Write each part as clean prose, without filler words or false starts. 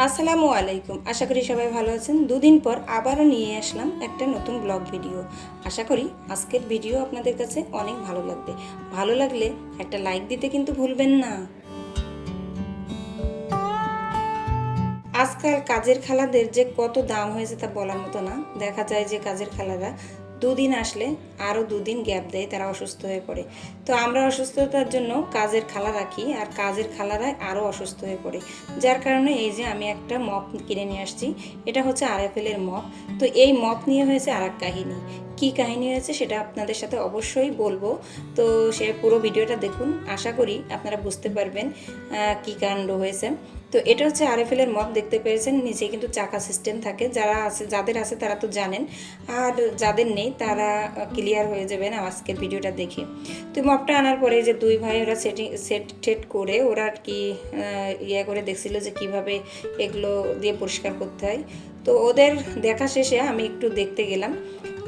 আসসালামু আলাইকুম। আশা করি সবাই ভালো আছেন। দুদিন পর আবারও নিয়ে আসলাম একটা নতুন ব্লগ ভিডিও। আশা করি আজকের ভিডিও আপনাদের কাছে অনেক ভালো লাগবে। ভালো লাগলে একটা লাইক দিতে কিন্তু ভুলবেন না। আজকাল কাজের খালাদের যে কত দাম হয়েছে তা বলার মতো না। দেখা যায় যে কাজের খালারা দুদিন আসলে আরও দুদিন গ্যাপ দেয়, তারা অসুস্থ হয়ে পড়ে। তো আমরা অসুস্থতার জন্য কাজের খালা রাখি, আর কাজের খালারা আরও অসুস্থ হয়ে পড়ে। যার কারণে এই যে আমি একটা মপ কিনে নিয়ে আসছি। এটা হচ্ছে আরএফএলের মপ। তো এই মপ নিয়ে হয়েছে আর এক কাহিনী। কী কাহিনী হয়েছে সেটা আপনাদের সাথে অবশ্যই বলবো। তো সে পুরো ভিডিওটা দেখুন, আশা করি আপনারা বুঝতে পারবেন কী কাণ্ড হয়েছে। তো এটা হচ্ছে আরএফএলের মপ, দেখতে পেয়েছেন নিচে কিন্তু চাকা সিস্টেম থাকে। যাদের আছে তারা তো জানেন, আর যাদের নেই তারা ক্লিয়ার হয়ে যাবেন আজকের ভিডিওটা দেখে। তো মপটা আনার পরে যে দুই ভাই ওরা সেট করে ওরা আর কি করে দেখছিল যে কিভাবে এগুলো দিয়ে পরিষ্কার করতে হয়। তো ওদের দেখা শেষে আমি একটু দেখতে গেলাম।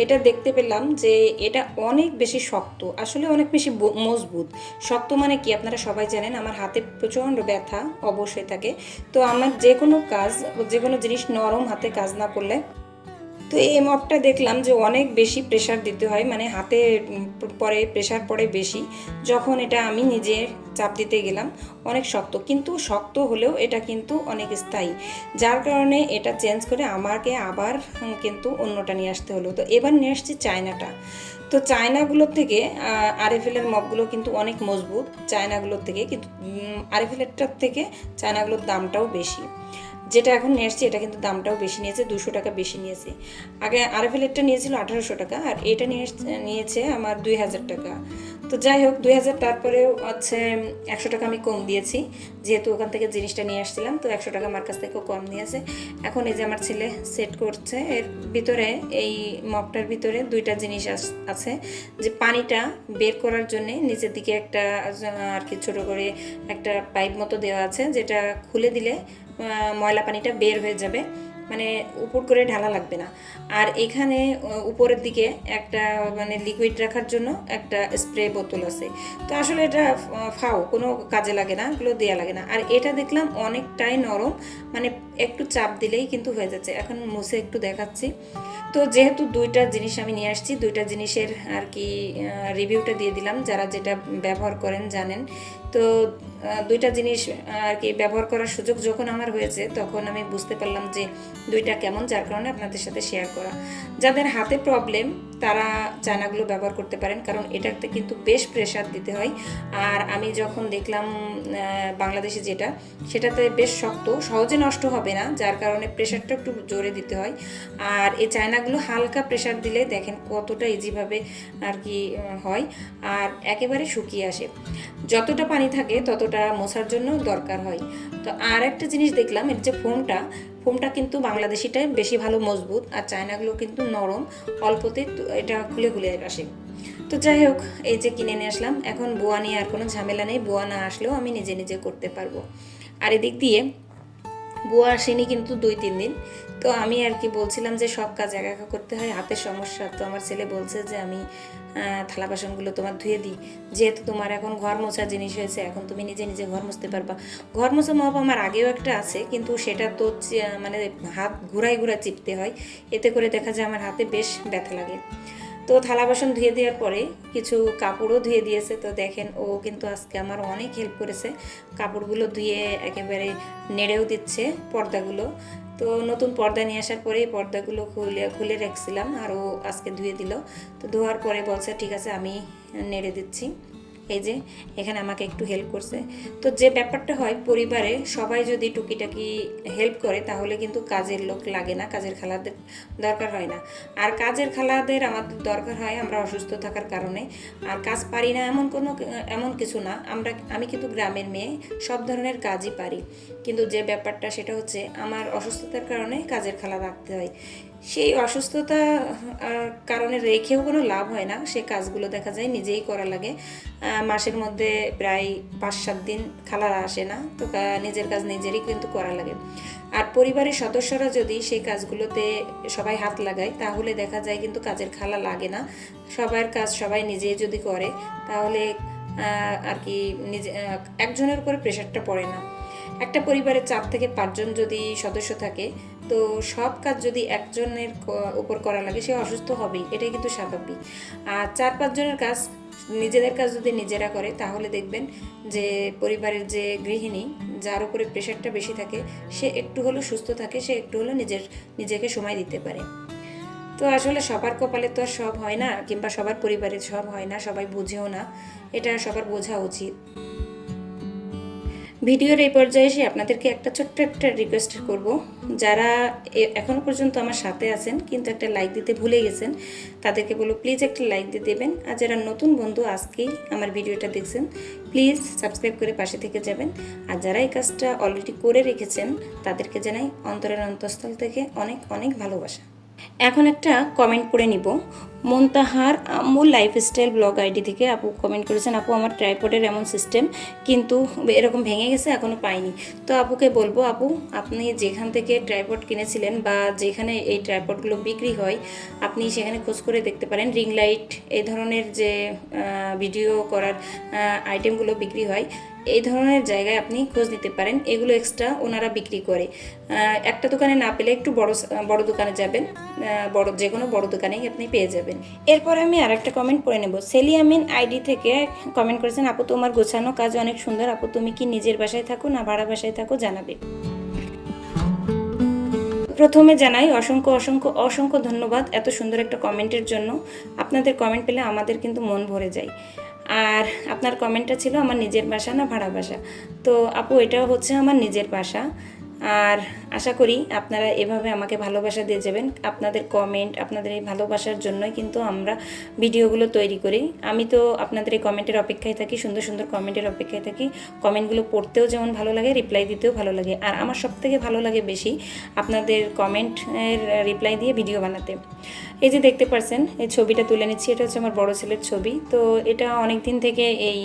এটা দেখতে পেলাম যে এটা অনেক বেশি শক্ত, আসলে অনেক বেশি মজবুত। শক্ত মানে কি আপনারা সবাই জানেন, আমার হাতে প্রচণ্ড ব্যথা অবশ্যই থাকে। তো আমার যে কোনো কাজ, যে কোনো জিনিস নরম হাতে কাজ না করলে, তো এই মপটা দেখলাম যে অনেক বেশি প্রেশার দিতে হয়, মানে হাতে পরে প্রেশার পড়ে বেশি। যখন এটা আমি নিজে চাপ দিতে গেলাম অনেক শক্ত, কিন্তু শক্ত হলেও এটা কিন্তু অনেক স্থায়ী। যার কারণে এটা চেঞ্জ করে আমাকে আবার কিন্তু অন্যটা নিয়ে আসতে হলো। তো এবার নিয়ে আসছি চায়নাটা। তো চায়নাগুলোর থেকে আরএফএলের মপগুলো কিন্তু অনেক মজবুত চায়নাগুলোর থেকে, কিন্তু আরএফএলেরটার থেকে চায়নাগুলোর দামটাও বেশি। যেটা এখন নিয়ে আসছি এটা কিন্তু দামটাও বেশি নিয়েছে, 200 টাকা বেশি নিয়েছে। আগে আরএফএলেরটা নিয়েছিল 1800 টাকা, আর এটা নিয়েছে আমার 2000 টাকা। তো যাই হোক 2000, তারপরেও হচ্ছে 100 টাকা আমি কম দিয়েছি, যেহেতু ওখান থেকে জিনিসটা নিয়ে আসছিলাম। তো 100 টাকা আমার কাছ থেকেও কম নিয়েছে। এখন এই যে আমার ছেলে সেট করছে। এর ভিতরে, এই মপটার ভিতরে দুইটা জিনিস আছে, যে পানিটা বের করার জন্যে নিচের দিকে একটা আর কি ছোটো করে একটা পাইপ মতো দেওয়া আছে, যেটা খুলে দিলে ময়লা পানিটা বের হয়ে যাবে, মানে উপর করে ঢালা লাগবে না। আর এখানে উপরের দিকে একটা মানে লিকুইড রাখার জন্য একটা স্প্রে বোতল আছে। তো আসলে এটা ফাও, কোনো কাজে লাগে না, এগুলো দেওয়া লাগে না। আর এটা দেখলাম অনেকটাই নরম, মানে একটু চাপ দিলেই কিন্তু হয়ে যাচ্ছে। এখন মুছে একটু দেখাচ্ছি। তো যেহেতু দুইটা জিনিস আমি নিয়ে আসছি, দুইটা জিনিসের আর কি রিভিউটা দিয়ে দিলাম, যারা যেটা ব্যবহার করেন জানেন। তো দুইটা জিনিস আর কি ব্যবহার করার সুযোগ যখন আমার হয়েছে, তখন আমি বুঝতে পারলাম যে দুইটা কেমন, যার কারণে আপনাদের সাথে শেয়ার করা। যাদের হাতে প্রবলেম তারা চায়নাগুলো ব্যবহার করতে পারেন, কারণ এটাতে কিন্তু বেশ প্রেশার দিতে হয়। আর আমি যখন দেখলাম বাংলাদেশে যেটা, সেটাতে বেশ শক্ত, সহজে নষ্ট হবে না, যার কারণে প্রেশারটা একটু জোরে দিতে হয়। আর এই চায়নাগুলো হালকা প্রেশার দিলে দেখেন কতটা ইজিভাবে আর কি হয়, আর একেবারে শুকিয়ে আসে। যতটা পানি থাকে ততটা মোছার জন্য দরকার হয়। তো আর একটা জিনিস দেখলাম, এর যে ফোমটা কিন্তু বাংলাদেশিটাই বেশি ভালো মজবুত, আর চায়নাগুলো কিন্তু নরম, অল্পতে এটা খুলে খুলে আসে। তো যাই হোক, এই যে কিনে নিয়ে আসলাম। এখন বোয়া নিয়ে আর কোনো ঝামেলা নেই, বোয়া না আসলেও আমি নিজে নিজে করতে পারবো। আর এদিক দিয়ে বুয়া আসেনি কিন্তু 2-3 দিন। তো আমি আর কি বলছিলাম যে সব কাজ একা একা করতে হয়, হাতের সমস্যা। তো আমার ছেলে বলছে যে আমি থালা বাসনগুলো তোমার ধুয়ে দিই, যেহেতু তোমার এখন ঘর মোছা জিনিস হয়েছে, এখন তুমি নিজে নিজে ঘর মুছতে পারবা। ঘর মোছা মপ আমার আগেও একটা আছে, কিন্তু সেটা তো মানে হাত ঘুরাই ঘুরাই চিপতে হয়, এতে করে দেখা যায় আমার হাতে বেশ ব্যথা লাগে। তো থালা বাসন ধুয়ে দেওয়ার পরে কিছু কাপড়ও ধুয়ে দিয়েছে। তো দেখেন ও কিন্তু আজকে আমার অনেক হেল্প করেছে, কাপড়গুলো ধুয়ে একেবারে নেড়েও দিচ্ছে পর্দাগুলো। তো নতুন পর্দা নিয়ে আসার পরে পর্দাগুলো খুলে খুলে রাখছিলাম, আর ও আজকে ধুয়ে দিল। তো ধোয়ার পরে বলছে ঠিক আছে আমি নেড়ে দিচ্ছি। এই যে এখানে আমাকে একটু হেল্প করছে। তো যে ব্যাপারটা হয়, পরিবারে সবাই যদি টুকিটাকি হেল্প করে তাহলে কিন্তু কাজের লোক লাগে না, কাজের খালাদের দরকার হয় না। আর কাজের খালাদের আমাদের দরকার হয় আমরা অসুস্থ থাকার কারণে। আর কাজ পারি না এমন কিছু না, আমি কিন্তু গ্রামের মেয়ে, সব ধরনের কাজই পারি। কিন্তু যে ব্যাপারটা সেটা হচ্ছে আমার অসুস্থতার কারণে কাজের খালা রাখতে হয়। সেই অসুস্থতা কারণে রেখেও কোনো লাভ হয় না, সে কাজগুলো দেখা যায় নিজেই করা লাগে। মাসের মধ্যে প্রায় 5-7 দিন খালারা আসে না, তো নিজের কাজ নিজেরই কিন্তু করা লাগে। আর পরিবারের সদস্যরা যদি সেই কাজগুলোতে সবাই হাত লাগায়, তাহলে দেখা যায় কিন্তু কাজের খালা লাগে না। সবার কাজ সবাই নিজেই যদি করে, তাহলে আর কি নিজে একজনের উপরে প্রেশারটা পড়ে না। একটা পরিবারে 4 থেকে 5 জন যদি সদস্য থাকে, তো সব কাজ যদি একজনের উপর করা লাগে, সে অসুস্থ হবেই, এটাই কিন্তু স্বাভাবিক। আর 4-5 জনের কাজ, নিজেদের কাজ যদি নিজেরা করে, তাহলে দেখবেন যে পরিবারের যে গৃহিণী, যার উপরে প্রেশারটা বেশি থাকে, সে একটু হলেও সুস্থ থাকে, সে একটু হলেও নিজেকে সময় দিতে পারে। তো আসলে সবার কপালে তো আর সব হয় না, কিংবা সবার পরিবারে সব হয় না, সবাই বুঝেও না, এটা সবার বোঝা উচিত। ভিডিওর এই পর্যায়ে এসে আপনাদেরকে একটা ছোট্ট একটা রিকোয়েস্ট করব, যারা এখনও পর্যন্ত আমার সাথে আছেন কিন্তু একটা লাইক দিতে ভুলে গেছেন, তাদেরকে বলবো প্লিজ একটা লাইক দিয়ে দেবেন। আর যারা নতুন বন্ধু আজকেই আমার ভিডিওটা দেখছেন, প্লিজ সাবস্ক্রাইব করে পাশে থেকে যাবেন। আর যারা এই কাজটা অলরেডি করে রেখেছেন, তাদেরকে জানাই অন্তরের অন্তঃস্থল থেকে অনেক অনেক ভালোবাসা। এখন একটা কমেন্ট পড়ে নিব। মুনতাহার আম্মু লাইফস্টাইল ব্লগ আইডি থেকে আপু কমেন্ট করেছেন, আপু আমার ট্রাইপডের এমন সিস্টেম, কিন্তু এরকম ভেঙে গেছে, এখনও পাইনি। তো আপুকে বলবো, আপু আপনি যেখান থেকে ট্রাইপড কিনেছিলেন বা যেখানে এই ট্রাইপডগুলো বিক্রি হয়, আপনি সেখানে খোঁজ করে দেখতে পারেন। রিং লাইট, এই ধরনের যে ভিডিও করার আইটেমগুলো বিক্রি হয়, এই ধরনের জায়গায় আপনি খোঁজ নিতে পারেন। এগুলো এক্সট্রা ওনারা বিক্রি করে। একটা দোকানে না পেলে একটু বড় দোকানে যাবেন, যে কোনো বড় দোকানেই আপনি পেয়ে যাবেন। এরপর আমি আরেকটা কমেন্ট পড়ে নেব। সেলিয়ামিন আইডি থেকে কমেন্ট করেছেন, আপু তোমার গোছানো কাজ অনেক সুন্দর, আপু তুমি কি নিজের বাসায় থাকো না ভাড়া বাসায় থাকো, জানাবে। প্রথমে জানাই অসংখ্য অসংখ্য অসংখ্য ধন্যবাদ এত সুন্দর একটা কমেন্টের জন্য। আপনাদের কমেন্ট পেলে আমাদের কিন্তু মন ভরে যায়। আর আপনার কমেন্টটা ছিল আমার নিজের বাসা না ভাড়া বাসা। তো আপু, এটাও হচ্ছে আমার নিজের বাসা। আর আশা করি আপনারা এভাবে আমাকে ভালোবাসা দিয়ে যাবেন। আপনাদের কমেন্ট, আপনাদের এই ভালোবাসার জন্যই কিন্তু আমরা ভিডিওগুলো তৈরি করি। আমি তো আপনাদের এই কমেন্টের অপেক্ষায় থাকি, সুন্দর সুন্দর কমেন্টের অপেক্ষায় থাকি। কমেন্টগুলো পড়তেও যেমন ভালো লাগে, রিপ্লাই দিতেও ভালো লাগে। আর আমার সবথেকে ভালো লাগে বেশি আপনাদের কমেন্টের রিপ্লাই দিয়ে ভিডিও বানাতে। এই যে দেখতে পাচ্ছেন, এই ছবিটা তুলে নিচ্ছি, এটা হচ্ছে আমার বড় ছেলের ছবি। তো এটা অনেক দিন থেকে এই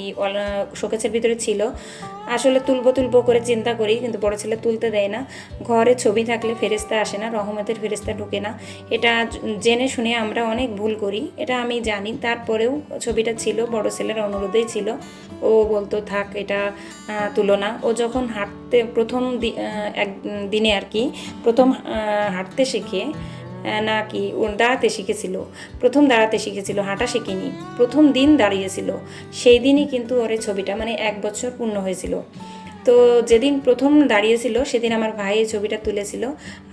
শোকেসের ভিতরে ছিল। আসলে তুলবো করে চিন্তা করি, কিন্তু বড় ছেলে তুলতে দেয় না। ঘরে ছবি থাকলে ফেরেশতা আসে না, রহমতের ফেরেশতা ঢুকে না। এটা জেনে শুনে আমরা অনেক ভুল করি, এটা আমি জানি। তারপরেও ছবিটা ছিল, বড় ছেলের অনুরোধেই ছিল। ও বলতো থাক, এটা তুলো না। ও যখন হাঁটতে প্রথম দিনে আর কি, প্রথম হাঁটতে শিখে নাকি দাঁড়াতে শিখেছিল, প্রথম দাঁড়াতে শিখেছিল, হাঁটা শেখেনি। প্রথম দিন দাঁড়িয়েছিল, সেই দিনই কিন্তু ওর ছবিটা, মানে 1 বছর পূর্ণ হয়েছিল। তো যেদিন প্রথম দাঁড়িয়েছিল সেদিন আমার ভাই এই ছবিটা তুলেছিল।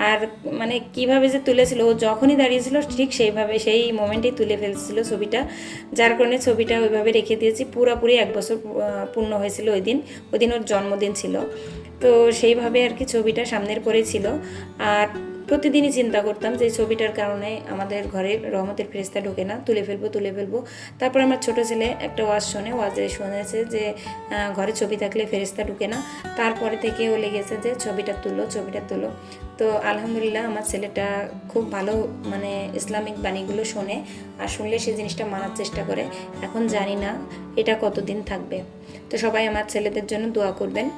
আর মানে কিভাবে যে তুলেছিল, ও যখনই দাঁড়িয়েছিল ঠিক সেইভাবে, সেই মোমেন্টেই তুলে ফেলছিল ছবিটা। যার কারণে ছবিটা ওইভাবে রেখে দিয়েছি। পুরোপুরি 1 বছর পূর্ণ হয়েছিল ওই দিন ওর জন্মদিন ছিল। তো সেইভাবে আর কি ছবিটা সামনের পরেই ছিল। আর প্রতিদিনই চিন্তা করতাম যে ছবিটার কারণে আমাদের ঘরে রহমতের ফেরেশতা ঢোকে না, তুলে ফেলবো। তারপর আমার ছোট ছেলে একটা ওয়াজে শুনেছে যে ঘরে ছবি থাকলে ফেরেশতা ঢুকে না। তারপরে থেকে ও লেগেছে যে ছবিটা তুলো। তো আলহামদুলিল্লাহ, আমার ছেলেটা খুব ভালো, মানে ইসলামিক বাণীগুলো শোনে, আর শুনলে সে জিনিসটা মানার চেষ্টা করে। এখন জানি না এটা কতদিন থাকবে। তো সবাই আমার ছেলেদের জন্য দোয়া করবেন।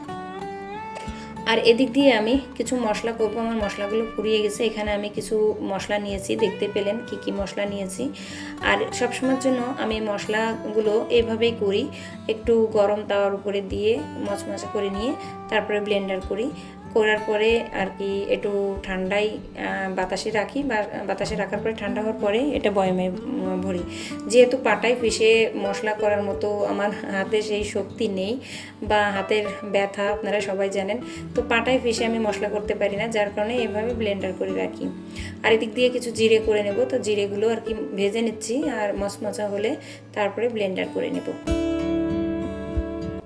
আর এদিক দিয়ে আমি কিছু মশলা করব। আমার মশলাগুলো পুড়িয়ে গেছে। এখানে আমি কিছু মশলা নিয়েছি, দেখতে পেলেন কি কি মশলা নিয়েছি। আর সবসময়ের জন্য আমি মশলাগুলো এভাবেই করি, একটু গরম তাওয়ার উপরে দিয়ে মচমচা করে নিয়ে তারপরে ব্লেন্ডার করার পরে আর কি একটু ঠান্ডায় বাতাসে রাখি, বা বাতাসে রাখার পরে ঠান্ডা হওয়ার পরে এটা বয়মে ভরি। যেহেতু পাটায় পিষে মশলা করার মতো আমার হাতে সেই শক্তি নেই, বা হাতের ব্যথা আপনারা সবাই জানেন, তো পাটায় পিষে আমি মশলা করতে পারি না, যার কারণে এভাবে ব্লেন্ডার করে রাখি। আর এদিক দিয়ে কিছু জিরে করে নেব। তো জিরেগুলো আর কি ভেজে নিচ্ছি, আর মচমচা হলে তারপরে ব্লেন্ডার করে নেব।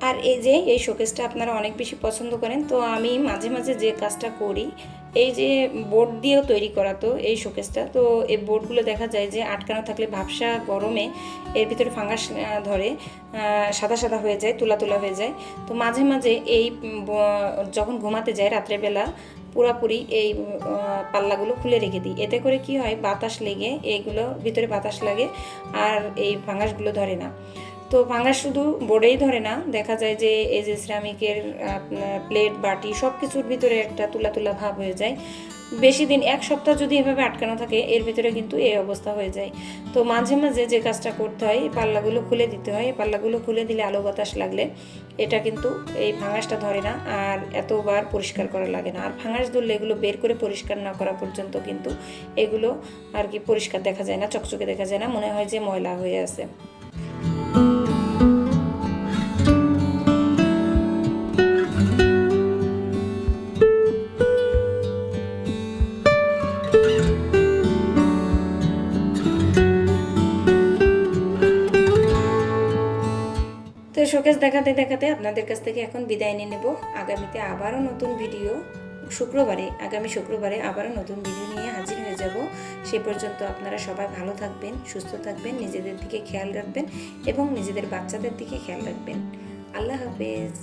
আর এই যে এই শোকেসটা আপনারা অনেক বেশি পছন্দ করেন, তো আমি মাঝে মাঝে যে কাজটা করি, এই যে বোর্ড দিয়েও তৈরি করা তো এই শোকেসটা, তো এই বোর্ডগুলো দেখা যায় যে আটকানো থাকলে ভাবসা গরমে এর ভিতরে ফাঙ্গাস ধরে, সাদা সাদা হয়ে যায়, তুলা হয়ে যায়। তো মাঝে মাঝে এই যখন ঘুমাতে যায় রাত্রেবেলা, পুরাপুরি এই পাল্লাগুলো খুলে রেখে দিই। এতে করে কি হয়, বাতাস লেগে এইগুলো ভিতরে বাতাস লাগে, আর এই ফাঙ্গাসগুলো ধরে না। তো ফাঙ্গাস শুধু বোর্ডেই ধরে না, দেখা যায় যে এই যে সিরামিকের প্লেট বাটি সব কিছুর ভিতরে একটা তুলা ভাব হয়ে যায়। বেশি দিন, এক সপ্তাহ যদি এভাবে আটকানো থাকে এর ভিতরে কিন্তু এই অবস্থা হয়ে যায়। তো মাঝে মাঝে যে কাজটা করতে হয়, এই পাল্লাগুলো খুলে দিতে হয়। এই পাল্লাগুলো খুলে দিলে আলো বাতাস লাগলে এটা কিন্তু এই ফাঙ্গাসটা ধরে না, আর এতবার পরিষ্কার করা লাগে না। আর ফাঙ্গাস ধরলে এগুলো বের করে পরিষ্কার না করা পর্যন্ত কিন্তু এগুলো আর কি পরিষ্কার দেখা যায় না, চকচকে দেখা যায় না, মনে হয় যে ময়লা হয়ে আছে। তো শোকেস দেখাতে দেখাতে আপনাদের কাছ থেকে এখন বিদায় নিয়ে নেব। আগামীতে আবারও নতুন ভিডিও, আগামী শুক্রবারে আবারও নতুন ভিডিও নিয়ে হাজির হয়ে যাব। সে পর্যন্ত আপনারা সবাই ভালো থাকবেন, সুস্থ থাকবেন, নিজেদের দিকে খেয়াল রাখবেন এবং নিজেদের বাচ্চাদের দিকে খেয়াল রাখবেন। আল্লাহ হাফেজ।